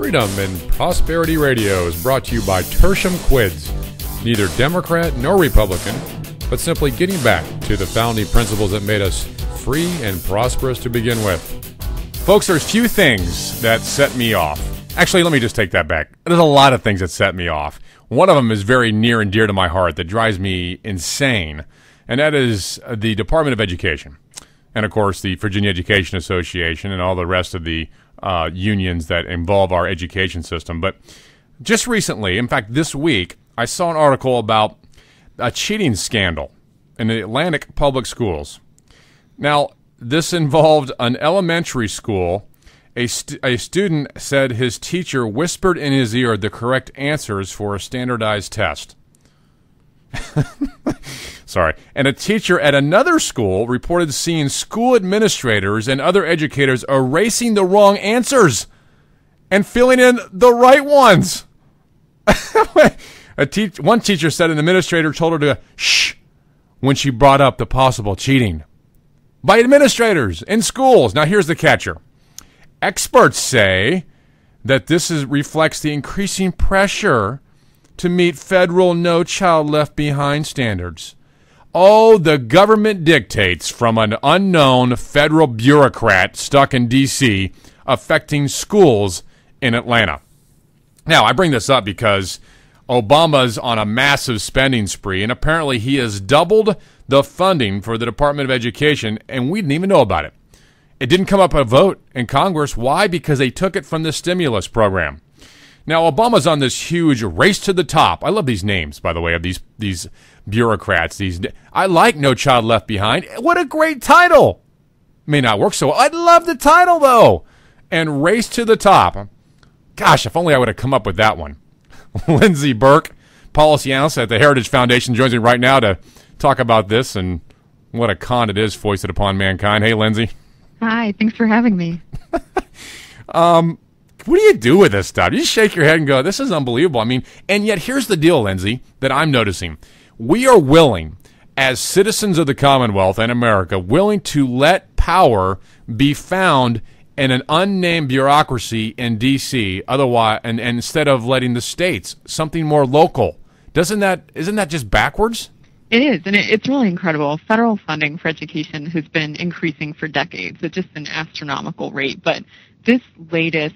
Freedom and Prosperity Radio is brought to you by Tertium Quids, neither Democrat nor Republican, but simply getting back to the founding principles that made us free and prosperous to begin with. Folks, there's few things that set me off. Actually, let me just take that back. There's a lot of things that set me off. One of them is very near and dear to my heart that drives me insane, and that is the Department of Education. And, of course, the Virginia Education Association and all the rest of the unions that involve our education system. But just recently, in fact, this week, I saw an article about a cheating scandal in the Atlantic Public Schools. Now, this involved an elementary school. A student said his teacher whispered in his ear the correct answers for a standardized test. Sorry. And a teacher at another school reported seeing school administrators and other educators erasing the wrong answers and filling in the right ones. One teacher said an administrator told her to shh when she brought up the possible cheating by administrators in schools. Now, here's the catcher. Experts say that this reflects the increasing pressure to meet federal No Child Left Behind standards. Oh, the government dictates from an unknown federal bureaucrat stuck in D.C. affecting schools in Atlanta. Now, I bring this up because Obama's on a massive spending spree, and apparently he has doubled the funding for the Department of Education, and we didn't even know about it. It didn't come up a vote in Congress. Why? Because they took it from the stimulus program. Now, Obama's on this huge race to the top. I love these names, by the way, of these bureaucrats. I like No Child Left Behind. What a great title. May not work so well. I love the title, though. And race to the top. Gosh, if only I would have come up with that one. Lindsey Burke, policy analyst at the Heritage Foundation, joins me right now to talk about this and what a con it is foisted upon mankind. Hey, Lindsey. Hi, thanks for having me. What do you do with this stuff? You just shake your head and go, this is unbelievable. I mean, and yet here's the deal, Lindsey, that I'm noticing. We are willing, as citizens of the Commonwealth and America, willing to let power be found in an unnamed bureaucracy in D.C. otherwise, and instead of letting the states, something more local. Isn't that just backwards? It is, and it's really incredible. Federal funding for education has been increasing for decades at just an astronomical rate, but this latest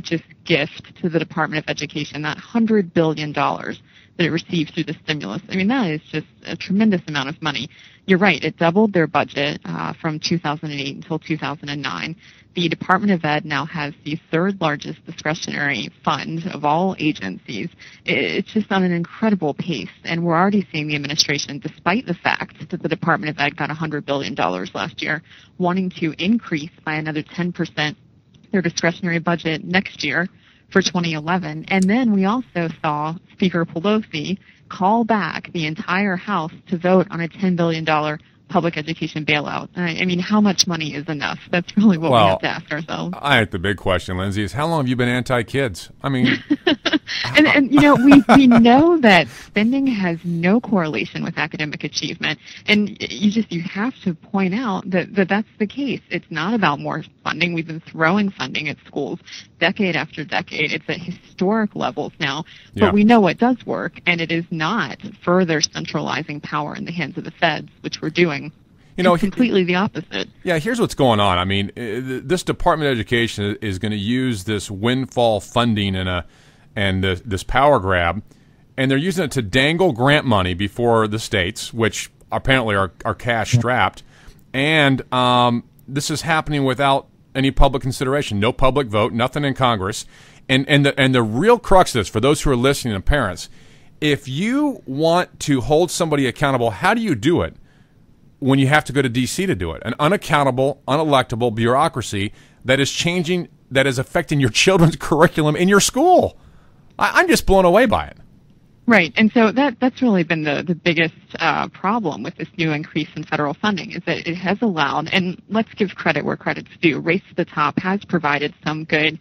just gift to the Department of Education, that $100 billion that it received through the stimulus, I mean, that is just a tremendous amount of money. You're right, it doubled their budget from 2008 until 2009. The Department of Ed now has the third largest discretionary fund of all agencies. It's just on an incredible pace, and we're already seeing the administration, despite the fact that the Department of Ed got $100 billion last year, wanting to increase by another 10% their discretionary budget next year for 2011. And then we also saw Speaker Pelosi call back the entire House to vote on a $10 billion public education bailout. I mean, how much money is enough? That's really what we have to ask ourselves. I think the big question, Lindsey, is how long have you been anti-kids? I mean... and you know, we know that spending has no correlation with academic achievement, and you have to point out that that's the case. It's not about more funding. We've been throwing funding at schools decade after decade. It's at historic levels now, but we know what does work, and it is not further centralizing power in the hands of the feds, which we're doing. You know, completely the opposite. Yeah, here's what's going on. I mean, this Department of Education is going to use this windfall funding and this power grab, and they're using it to dangle grant money before the states, which apparently are cash-strapped, and this is happening without any public consideration, no public vote, nothing in Congress, and the real crux of this, for those who are listening and parents, if you want to hold somebody accountable, how do you do it when you have to go to D.C. to do it? An unaccountable, unelectable bureaucracy that is changing, that is affecting your children's curriculum in your school. I'm just blown away by it. Right, and so that's really been the biggest problem with this new increase in federal funding is that it has allowed, and let's give credit where credit's due, Race to the Top has provided some good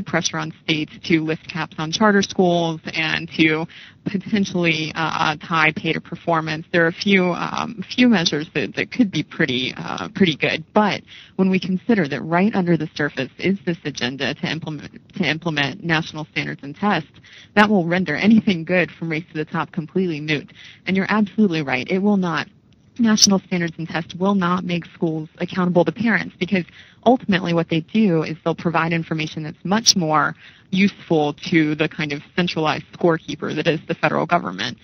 pressure on states to lift caps on charter schools and to potentially tie pay to performance. There are a few measures that could be pretty good, but when we consider that right under the surface is this agenda to implement national standards and tests, that will render anything good from Race to the Top completely moot. And you're absolutely right. It will not. National standards and tests will not make schools accountable to parents, because ultimately what they do is they'll provide information that's much more useful to the kind of centralized scorekeeper that is the federal government.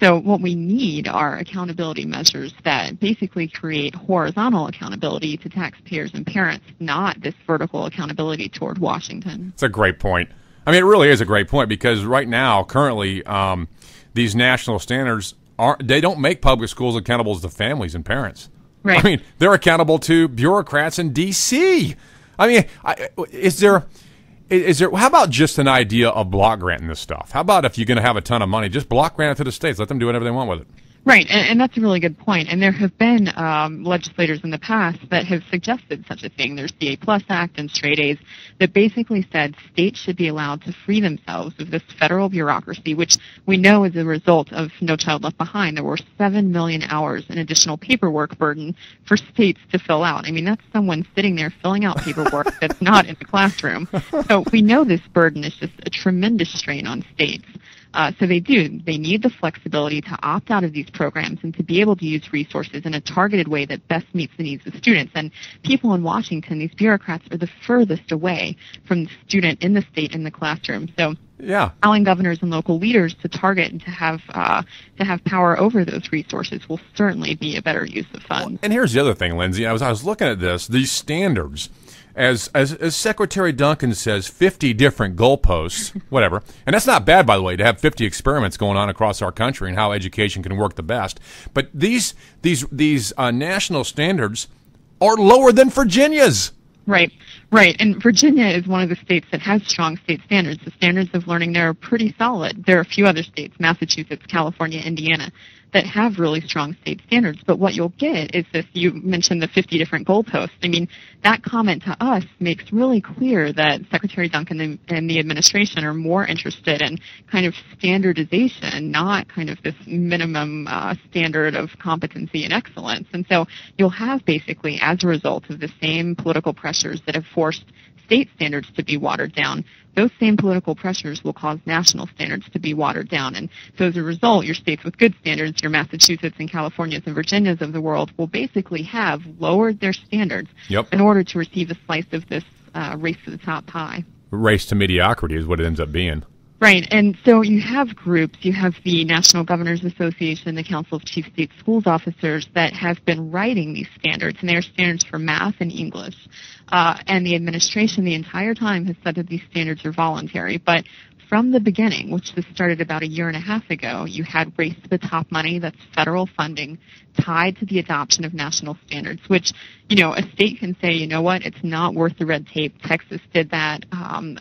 So what we need are accountability measures that basically create horizontal accountability to taxpayers and parents, not this vertical accountability toward Washington. It's a great point. I mean, it really is a great point, because right now, currently, these national standards they don't make public schools accountable to families and parents. Right. I mean, they're accountable to bureaucrats in D.C. I mean, is there? How about just an idea of block granting this stuff? How about if you're going to have a ton of money, just block grant it to the states, let them do whatever they want with it? Right, and that's a really good point. And there have been legislators in the past that have suggested such a thing. There's the A+ Act and Straight A's that basically said states should be allowed to free themselves of this federal bureaucracy, which we know is a result of No Child Left Behind. There were 7 million hours in additional paperwork burden for states to fill out. I mean, that's someone sitting there filling out paperwork that's not in the classroom. So we know this burden is just a tremendous strain on states. So they need the flexibility to opt out of these programs and to be able to use resources in a targeted way that best meets the needs of students. And people in Washington, these bureaucrats, are the furthest away from the student in the state in the classroom. So allowing governors and local leaders to target and to have power over those resources will certainly be a better use of funds. And here's the other thing, Lindsey. I was looking at these standards. As Secretary Duncan says, 50 different goalposts, whatever. And that's not bad, by the way, to have 50 experiments going on across our country and how education can work the best. But these national standards are lower than Virginia's. Right. And Virginia is one of the states that has strong state standards. The standards of learning there are pretty solid. There are a few other states, Massachusetts, California, Indiana, that have really strong state standards. But what you'll get is this, you mentioned the 50 different goalposts. I mean, that comment to us makes really clear that Secretary Duncan and the administration are more interested in kind of standardization, not kind of this minimum standard of competency and excellence. And so you'll have basically, as a result of the same political pressures that have forced state standards to be watered down, those same political pressures will cause national standards to be watered down. And so as a result, your states with good standards, your Massachusetts and Californias and Virginias of the world, will basically have lowered their standards in order to receive a slice of this race to the top pie. Race to mediocrity is what it ends up being. Right, and so you have groups, you have the National Governors Association, the Council of Chief State Schools Officers that have been writing these standards, and they are standards for math and English. And the administration the entire time has said that these standards are voluntary, but from the beginning, which this started about a year and a half ago, you had Race to the Top money, that's federal funding, tied to the adoption of national standards, which, a state can say, you know what, it's not worth the red tape. Texas did that.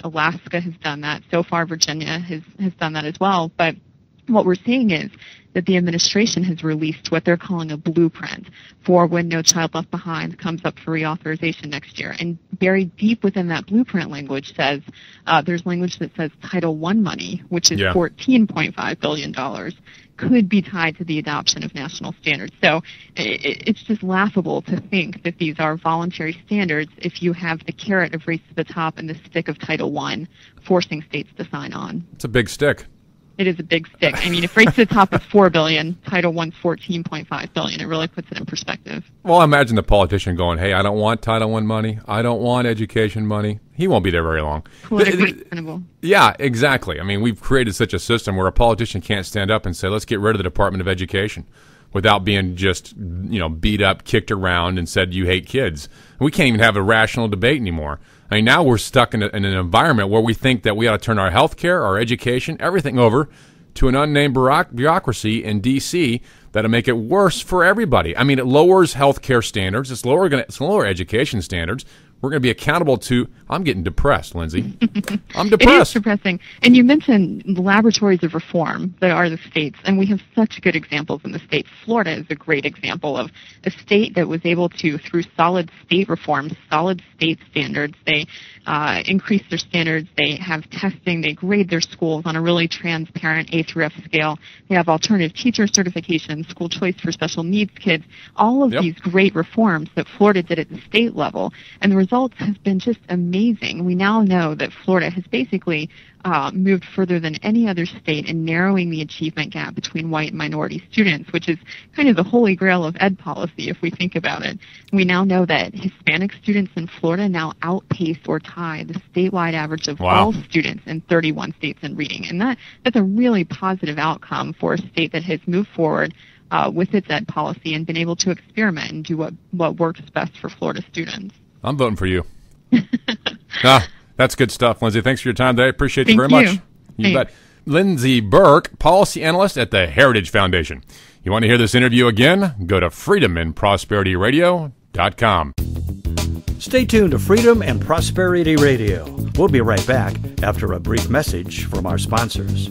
Alaska has done that. So far, Virginia has done that as well. But what we're seeing is that the administration has released what they're calling a blueprint for when No Child Left Behind comes up for reauthorization next year. And buried deep within that blueprint language there's language that says Title I money, which is $14.5 billion, could be tied to the adoption of national standards. So it's just laughable to think that these are voluntary standards if you have the carrot of Race to the Top and the stick of Title I forcing states to sign on. It's a big stick. It is a big stick. I mean, if Race to the Top is $4 billion, Title I's $14.5 billion. It really puts it in perspective. Well, imagine the politician going, hey, I don't want Title I money. I don't want education money. He won't be there very long. Politically tenable. Yeah, exactly. I mean, we've created such a system where a politician can't stand up and say, let's get rid of the Department of Education without being just, beat up, kicked around, and said, you hate kids. We can't even have a rational debate anymore. I mean, now we're stuck in an environment where we think that we ought to turn our health care, our education, everything over to an unnamed bureaucracy in D.C. that'll make it worse for everybody. I mean, it lowers health care standards. It's lower education standards. we're going to be accountable to. I'm getting depressed, Lindsey. I'm It is depressed. depressing. And you mentioned the laboratories of reform that are the states, and we have such good examples in the states. Florida is a great example of a state that was able to, through solid state reforms, solid state standards, they increase their standards, they have testing, they grade their schools on a really transparent A through F scale. They have alternative teacher certification, school choice for special needs kids, all of these great reforms that Florida did at the state level. And the results have been just amazing. We now know that Florida has basically moved further than any other state in narrowing the achievement gap between white and minority students, which is kind of the holy grail of ed policy if we think about it. We now know that Hispanic students in Florida now outpace or tie the statewide average of all students in 31 states in reading. And that's a really positive outcome for a state that has moved forward with its ed policy and been able to experiment and do what works best for Florida students. I'm voting for you. That's good stuff, Lindsey. Thanks for your time today. Appreciate you very much. You bet. Lindsey Burke, policy analyst at the Heritage Foundation. You want to hear this interview again? Go to freedomandprosperityradio.com. Stay tuned to Freedom and Prosperity Radio. We'll be right back after a brief message from our sponsors.